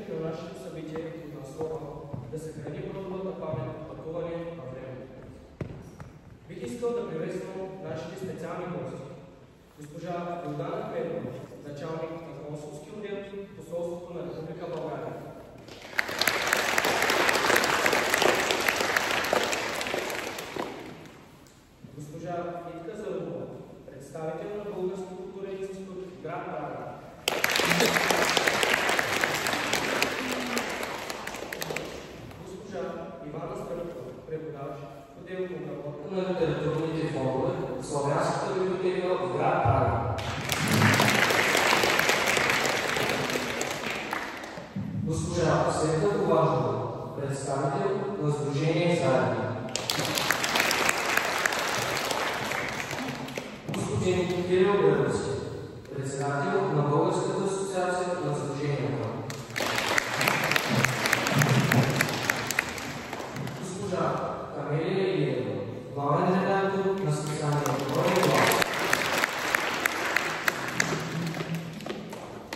на нашето събитие под наслова да съхрани родовата памет пътуване във времето. Бих искал да приветствам нашите специални гости. Госпожа Йордана Петрова, началник на консулски отдел в посолството на Република България. Госпожа Итка Зарубова, представител на Българското културен институт в град Прага. Госпожа Ивана Стъркова, преподаващ в отдел обработка на литературните фондове в Славянската библиотека в град Прага. Госпожа Светла Ковачова, представител на Сдружение Заедно. Господин Кирил Гърбовски, председател на Българската асоциация на Сдруженията. Госпожа Камелия Илиева, главен редактор на специалния отбор.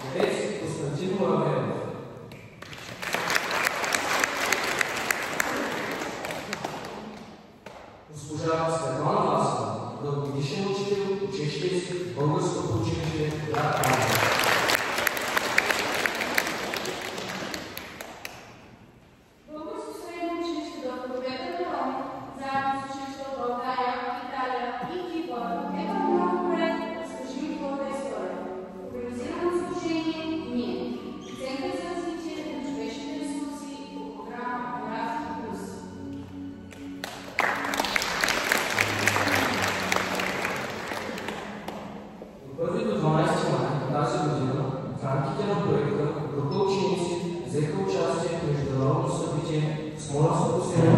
Отец Константин Муравелов. Госпожа Светлана Васова, дългогодишен учител, учещ език в Българското училище в град Прага. Българско средно училище в Пробета на Роми, заедно с училища в България, Италия и Кипър, е към нов проект „Разкажи ми твоята история“. Организирано сдружение НИЕ, Център за развитие на човешките ресурси по програма Erasmus+. От 1 до 12 май тази година в рамките на проекта група ученици взеха участие в международно събитие в Смолянското село,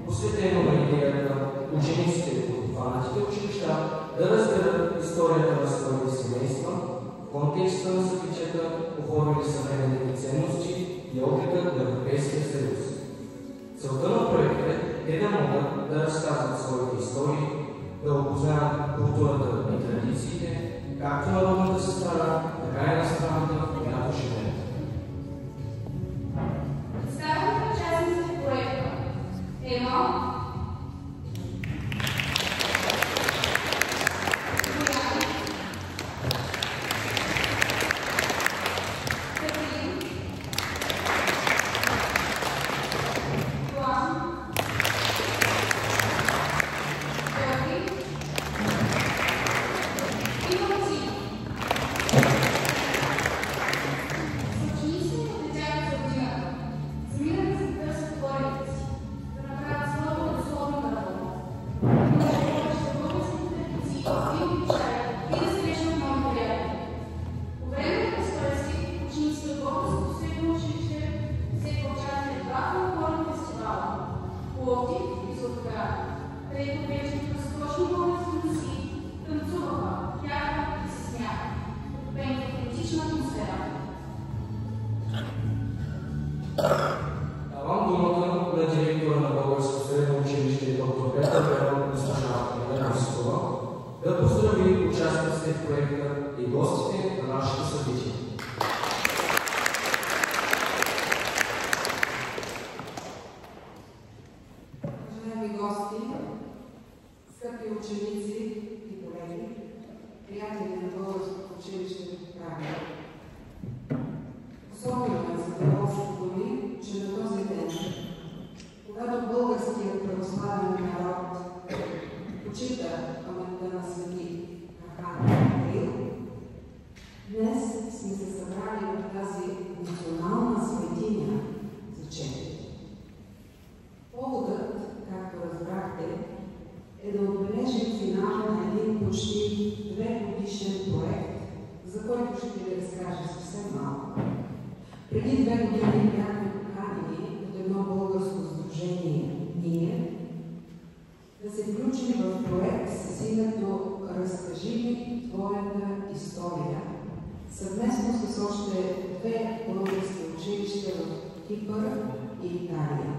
посветено на идеята учениците от обхванатите училища да разберат историята на своите семейства в контекста на събитията, оформили съвременните ценности и опита на Европейския съюз. Целта на проекта е да могат да разказват своите истории, да опознаят културата и традициите, както на родната си страна, така и на страната, в която живеят. Представените участници в проекта: 1. Давам думата на директора на Българското средно училище д-р Петър Берон, госпожа Елена Мискова, да поздрави участниците в проекта и гостите на нашето събитие. Уважаеми гости, скъпи ученици и колеги, приятели на Българското училище в Прага. Особено е задоволството ми, че на този ден, когато българският православен народ почита паметта на свети Архангел Кирил, днес сме се събрали в тази национална светиня за четене. Поводът, както разбрахте, е да отбележим финала на един почти 2-годишен проект, за който ще ви разкажа съвсем малко. Преди 2 години бяхме поканени от едно българско сдружение НИЕ да се включим в проект с името „Разкажи ми твоята история“, съвместно с още 2 български училища в Кипър и Италия.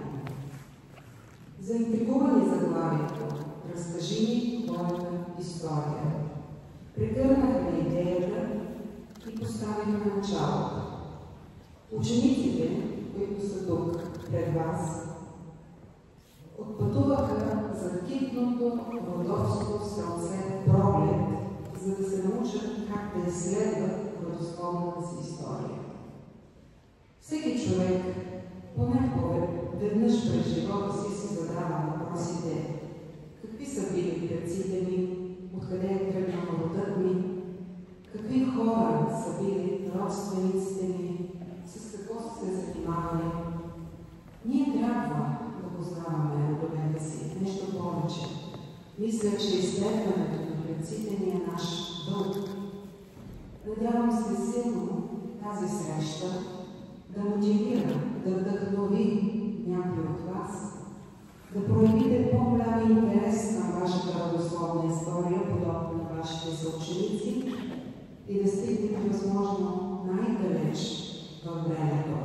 Заинтригувани заглавието „Разкажи ми твоята история“, прегърнахме идеята и поставихме началото. Учениците, които са тук пред вас, отпътуваха за китното родовско сълце Пролет, за да се научат как да изследват родословната си история. Всеки човек поне веднъж през живота си задава въпросите: какви са били предците ми, откъде е тръгнал родът ми, какви хора са били родствениците ми, с какво са се занимавали. Ние трябва да познаваме родовете си, нещо повече. Мисля, че изследването на предците ни е наш дълг. Надявам се силно тази среща да мотивира, да вдъхнови някой от вас, да проявите по-голям интерес към вашата родословна история, подобно на вашите съученици, и да стигнете възможно най-далеч във времето.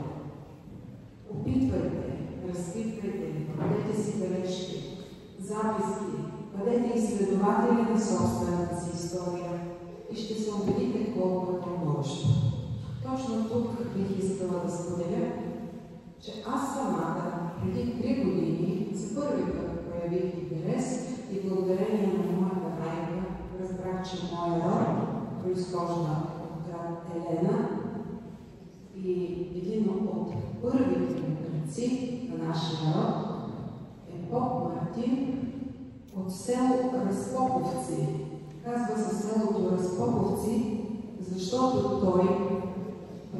Опитвайте, разпитвайте, бъдете си бележки, записки, бъдете изследователи на собствената си история и ще се убедите колко е помощно. Точно тук бих искала да споделя, че аз самата преди 3 години за първи път проявих интерес и благодарение на моята майка разбрах, че моя род произхожда от град Елена и един от първите предци на нашия народ е поп Мартин от село Разпоповци. Казва се селото Разпоповци, защото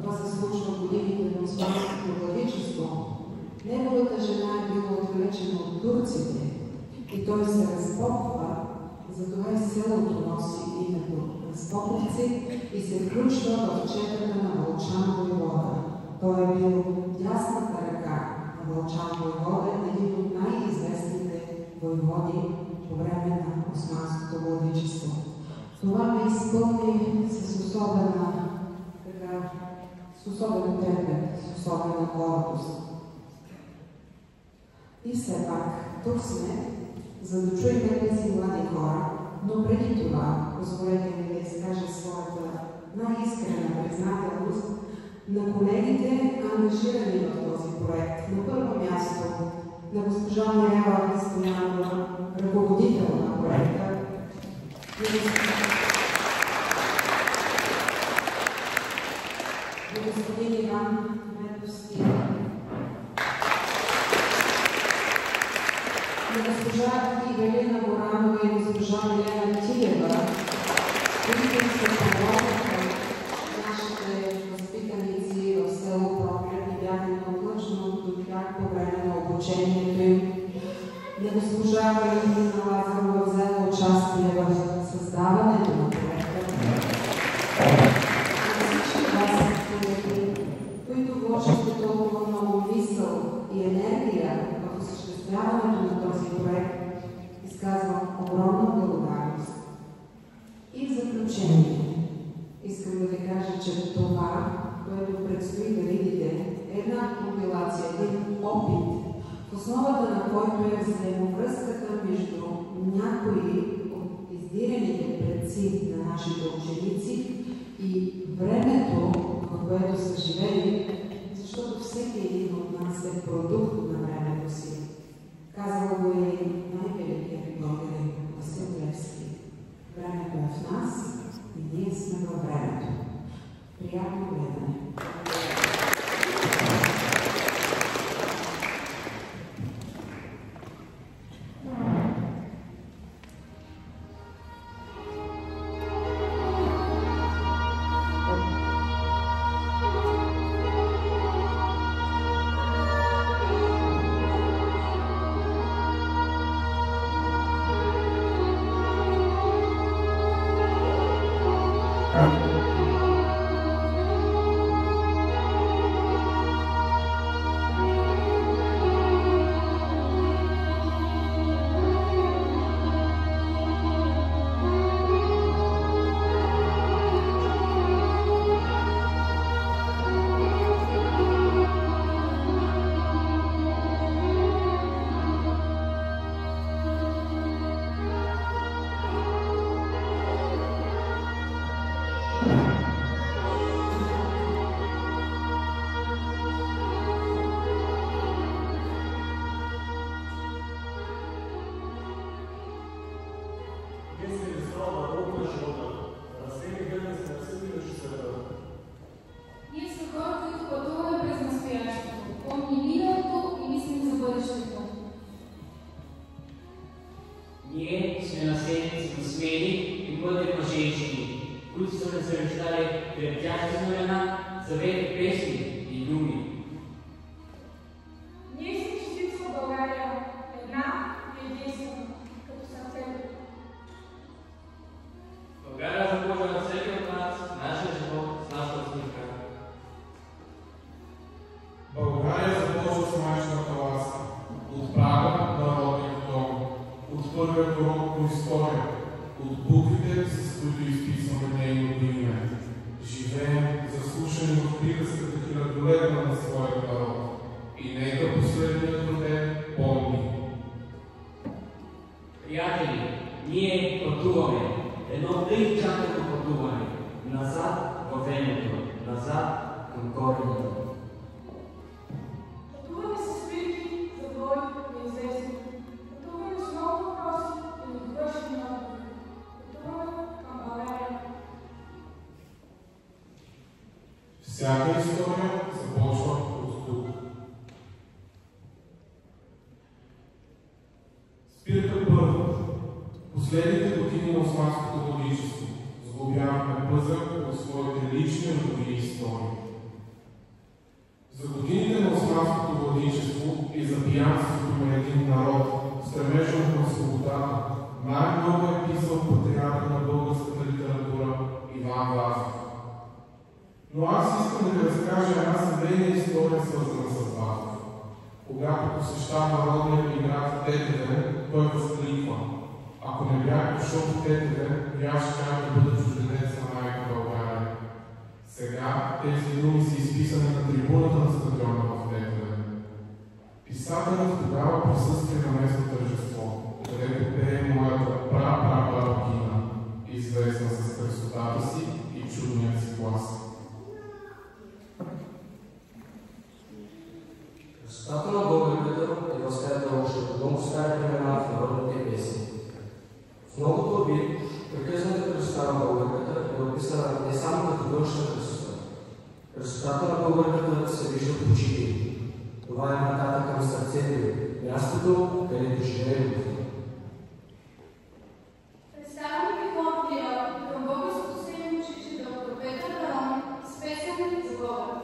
това се случва в годините на османското владичество. Неговата жена е била отвлечена от турците и той се разпопва, затова и селото носи името Разпоповци и се включва в четата на Вълчан войвода. Той е бил дясната ръка на Вълчан войвода, един от най-известните войводи по време на османското владичество. Това ме изпълни с особен трепет, с особена гордост. И все пак, тук сме, за да чуем тези млади хора, но преди това, позволете ми да изкажа своята най-искрена признателност на колегите, ангажирани в този проект. На първо място на госпожа Мирела Стоянова, ръководител на проекта, и господин Иван Метовски, на госпожа Ивелина Горанова и госпожа Милена Тилева, които се помогнаха нашите възпитаници в село Пролет и бяха надлъжно до тях по време на обучението им. На госпожа Валентина Лазарова взела участие в създаването на проекта. На всички вас, колеги, които вложихте толкова много мисъл и енергия в осъществяването на този проект, изказвам огромна благодарност. И в заключение, искам да ви кажа, че това, което предстои да видите, е една компилация, един опит, в основата на който е взаимовръзката между някои от издирените предци на нашите ученици и времето, в което са живели, защото всеки един от нас е продукт на времето си. Казва го и най-великият българин Васил Левски. Времето е в нас и ние сме във времето. Приятно гледане! Thank you. се рождали трептящи знамена, завети песни и думи. Ние сме частица от България, една и единствена, като сърцето. България започва на всеки от нас, нашия живот, с нашата усмивка. България започва с майчината ласка, от прага на родния дом, от първият урок по история, от буквите, с които изписваме нейното име. Живеем, заслушани в приказката хилядолетна на своя народ. И нека последният роден помни. Приятели, ние пътуваме. Едно тъй чакано пътуване. Назад във времето, назад към корените. Пътуваме с спирки за бой неизвестни. Пътуваме с много въпроси и недовършени отговори. Пътуваме към България. Всяка история започва от тук. Спирка първа. Последните години на османското владичество сглобявахме пъзъл от своите лични родови истории. За годините на османското владичество и за пиянството на един народ, стремежа към свободата, най-много е писал патриарха на българската литература Иван Вазов. Но аз искам да ви разкажа една семейна история, свързана с Вазов. Когато посещава родния ми град Тетевен, той възкликва: ако не бях дошъл в Тетевен, аз щях да бъда чужденец на майка България. Сега тези думи са изписани на трибуната на стадиона в Тетевен. Писателят тогава присъства на местно тържество, където пее моята прабабкина, известна с красотата си и чудният си глас. Красотата на българката е възкарата още от много стари времена в народните песни. В много творби приказната красота на българката е описана не само като външна красота. Красотата на българката се вижда в очите. Това е вратата към сърцето ѝ, мястото, където живее любовта. Представяме какво към българското средно училище доктор Петър Барон с песен за Бога.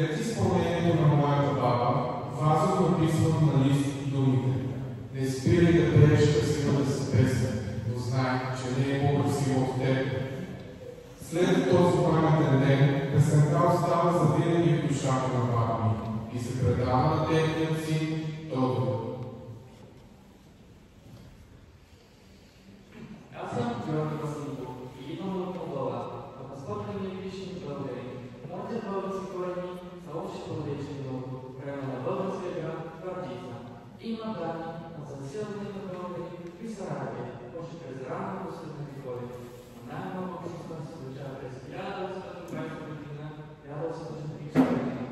След изпълнението на моята баба, Вазов написва на лист думите: не спирай да пееш красивата си песен, но знай, че не е по-красива от теб. След този паметен ден, песента остава завинаги в душата на баба ми и се предава на техният син Тодор. Аз съм Георги Василков и идвам от Молдова, а паспорта ми е пише в България. Моите български корени са още по-различни от време на българския град Твърдица. Има данни за заселването на българи в Бесарабия, още през ранна Руската Виктория. Най-много общество се случва през 1820 година, 1830 година.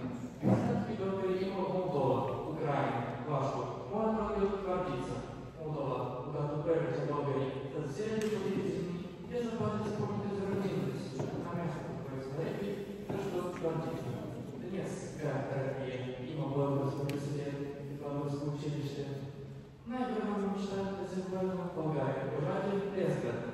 Истински българи има в Молдова, Украина, Вашко. Моят род е от Твърдица, Молдова, когато първите българи за заселени години те запазят спомните за родината си, на мястото, което са рекли, също от Твърдица. Днес град Тракия има българско университет и българско училище. Най-голяма мечта е да се върна в България, пожелайте Лесград.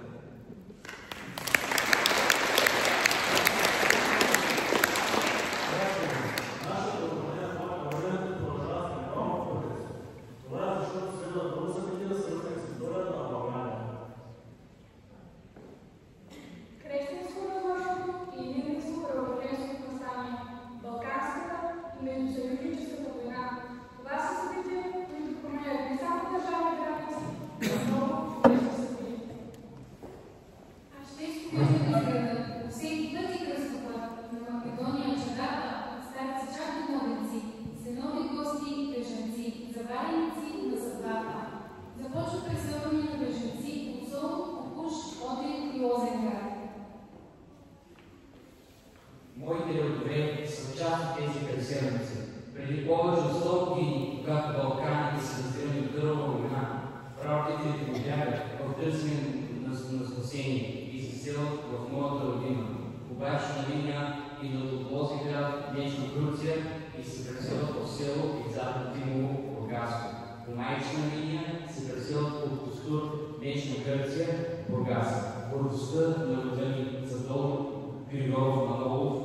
Моите родове са част от тези преселници. Преди повече от 100 години, когато Балканите са разделени от дърва война, прародителите ми бягат в търсене на спасение и се селят в моята родина. Обачна линия идват от Лозиград, днешна Турция и се преселят в село и Запад Тимово, Бургаско. По майчина линия се преселят от Костур, днешна Гърция, Бургас. Гордостта на рода ни за долу Григоров Манолов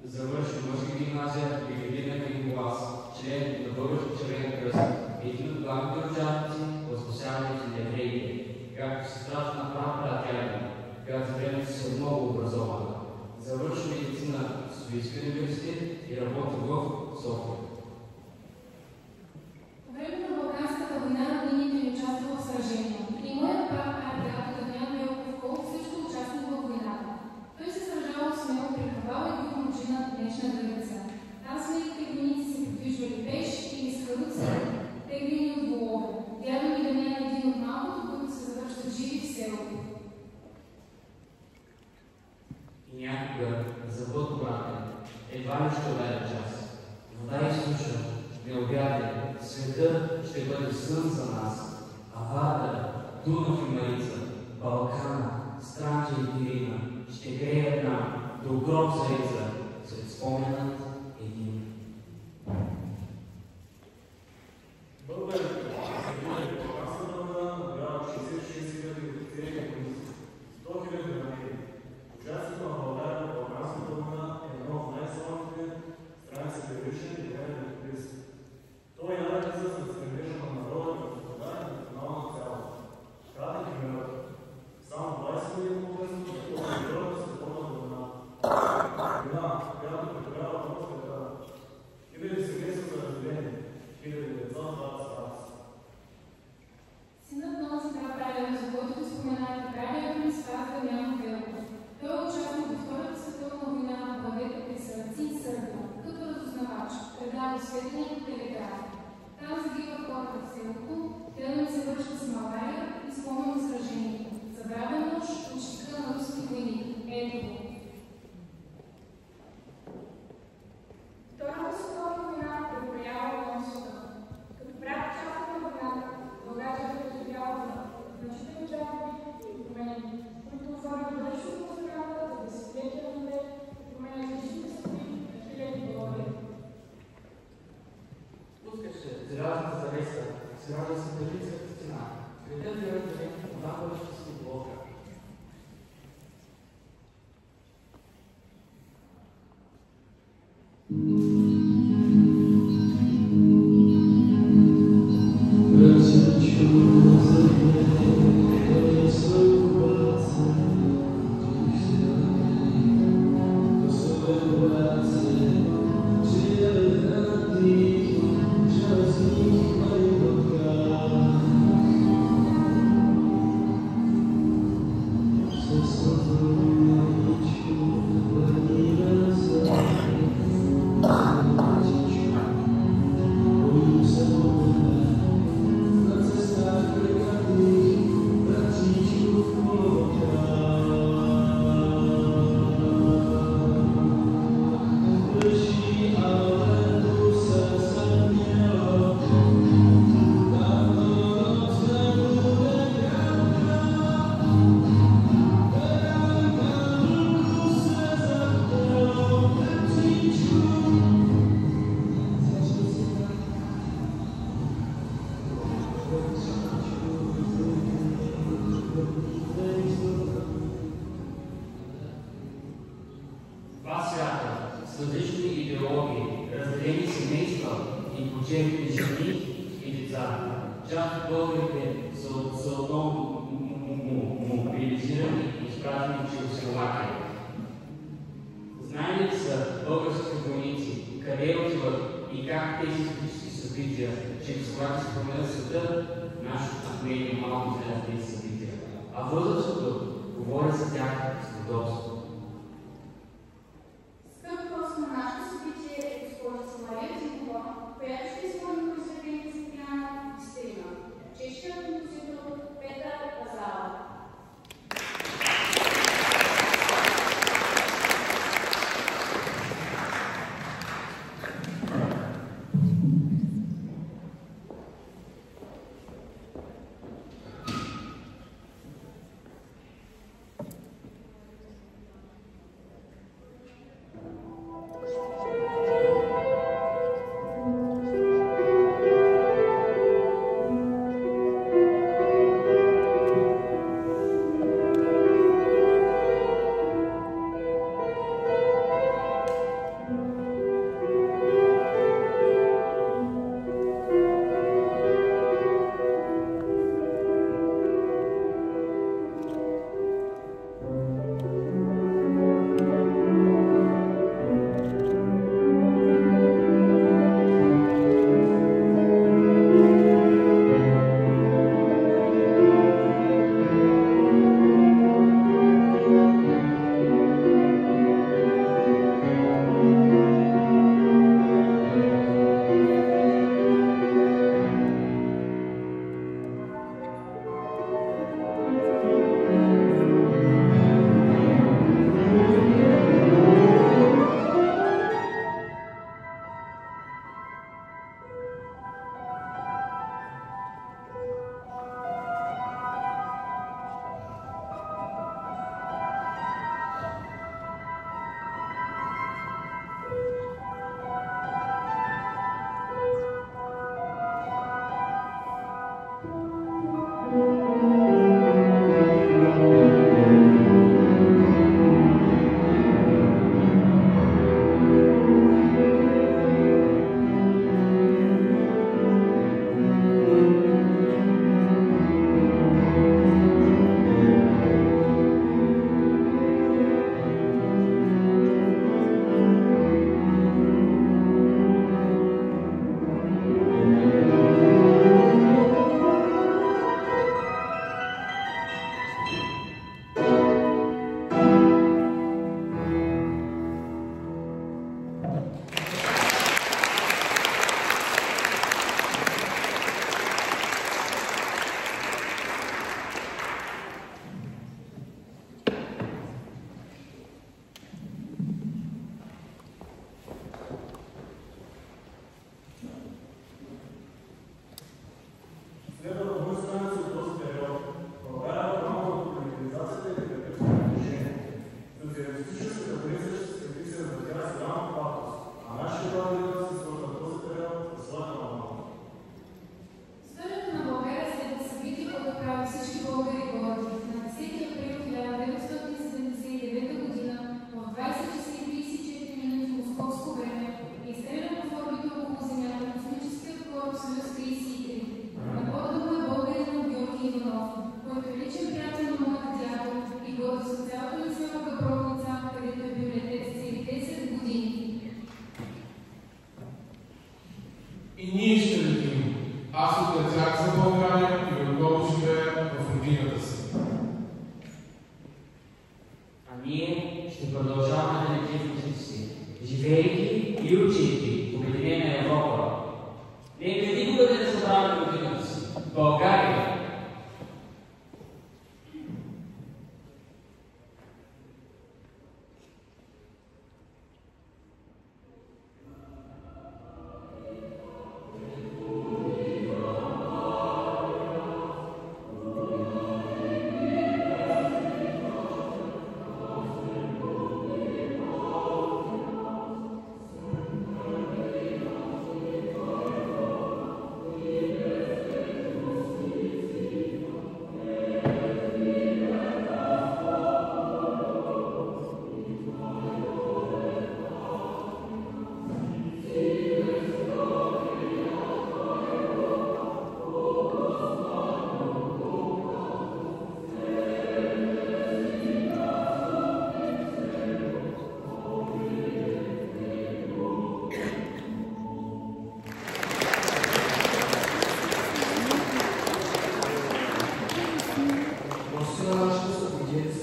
завърши мъжка гимназия в Екатерина Криволас, член на Български червен кръст, един от главните участници в спасяването на евреите, както сестрата на прапратя, която за времето си е много образована. Завърши медицина в Софийския университет и работи в София. По време на Балканската война роднините ни участваха в сражения. И моят брат Дамян Велков също участва във войната. Той се сражавал смело при Хавала и бил мъчен на днешна граница. Там своите войници се придвижвали пеш или с каруца, теглени от волове. Дядо ми Дамян е един от малкото, които се завръщат живи в селото. И някога за бъдобрата едва ли ще ударя час. Вода изсуша, необятен, света ще бъде сън за нас, а Варда, Дунав и Марица, Балкана, Странджа и Пирина ще грее една до гроб зарица, след споменът един. Българите, Балканската война набрава 66 000 офицери и комисии, 100 000 ранени. Участието на България в Балканската война е едно от най-слабите страни средновечни и военни репресии. Той е анализа за стремежа на народа към свобода и национална цялост. Кратък пример. Само 20 години по-късно започва Втората световна война. Война, която прекарава много света. Хиляди семейства са разделени, хиляди деца стават старци. Синът на онзи прапрадед, за който споменахте, прадедът ми Спас Дамян Велков. Той е участник във Втората световна война на главите при Сърци и Сърбия, като разузнавач, предава сведения по телеграф. Там загиват хората в селото, дядо се връща с Малария и спомня на сражението. Забравен нощ от щика на руски войни. Ето го. Втората световна война преброява на света. Като правят част на войната, България е преживяла значителни загуби и промени, които оформят дължно по страната за десетилетия напред и променят личните съдби на хиляди българи. учебните жени и деца. Част от българите са отново мобилизирани и изпратени в Чехословакия. Знаели ли са българските войници къде отиват и как тези исторически събития, Чехословакия се променят света? Нашето мнение малко изгледа тези събития. А възрастното говори за тях с удобство. Скъп гост на нашето събитие е госпожица Мария Тинкова, която ще изпълни произведение за пиано Дистерина. Чешкият композитор Петър Азаров.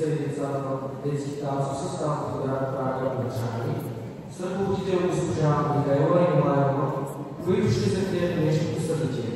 деца и децата в детски танцов състав в град Прага Българчани, с ръководител госпожа Михайла Имаева, които ще закрият днешното събитие.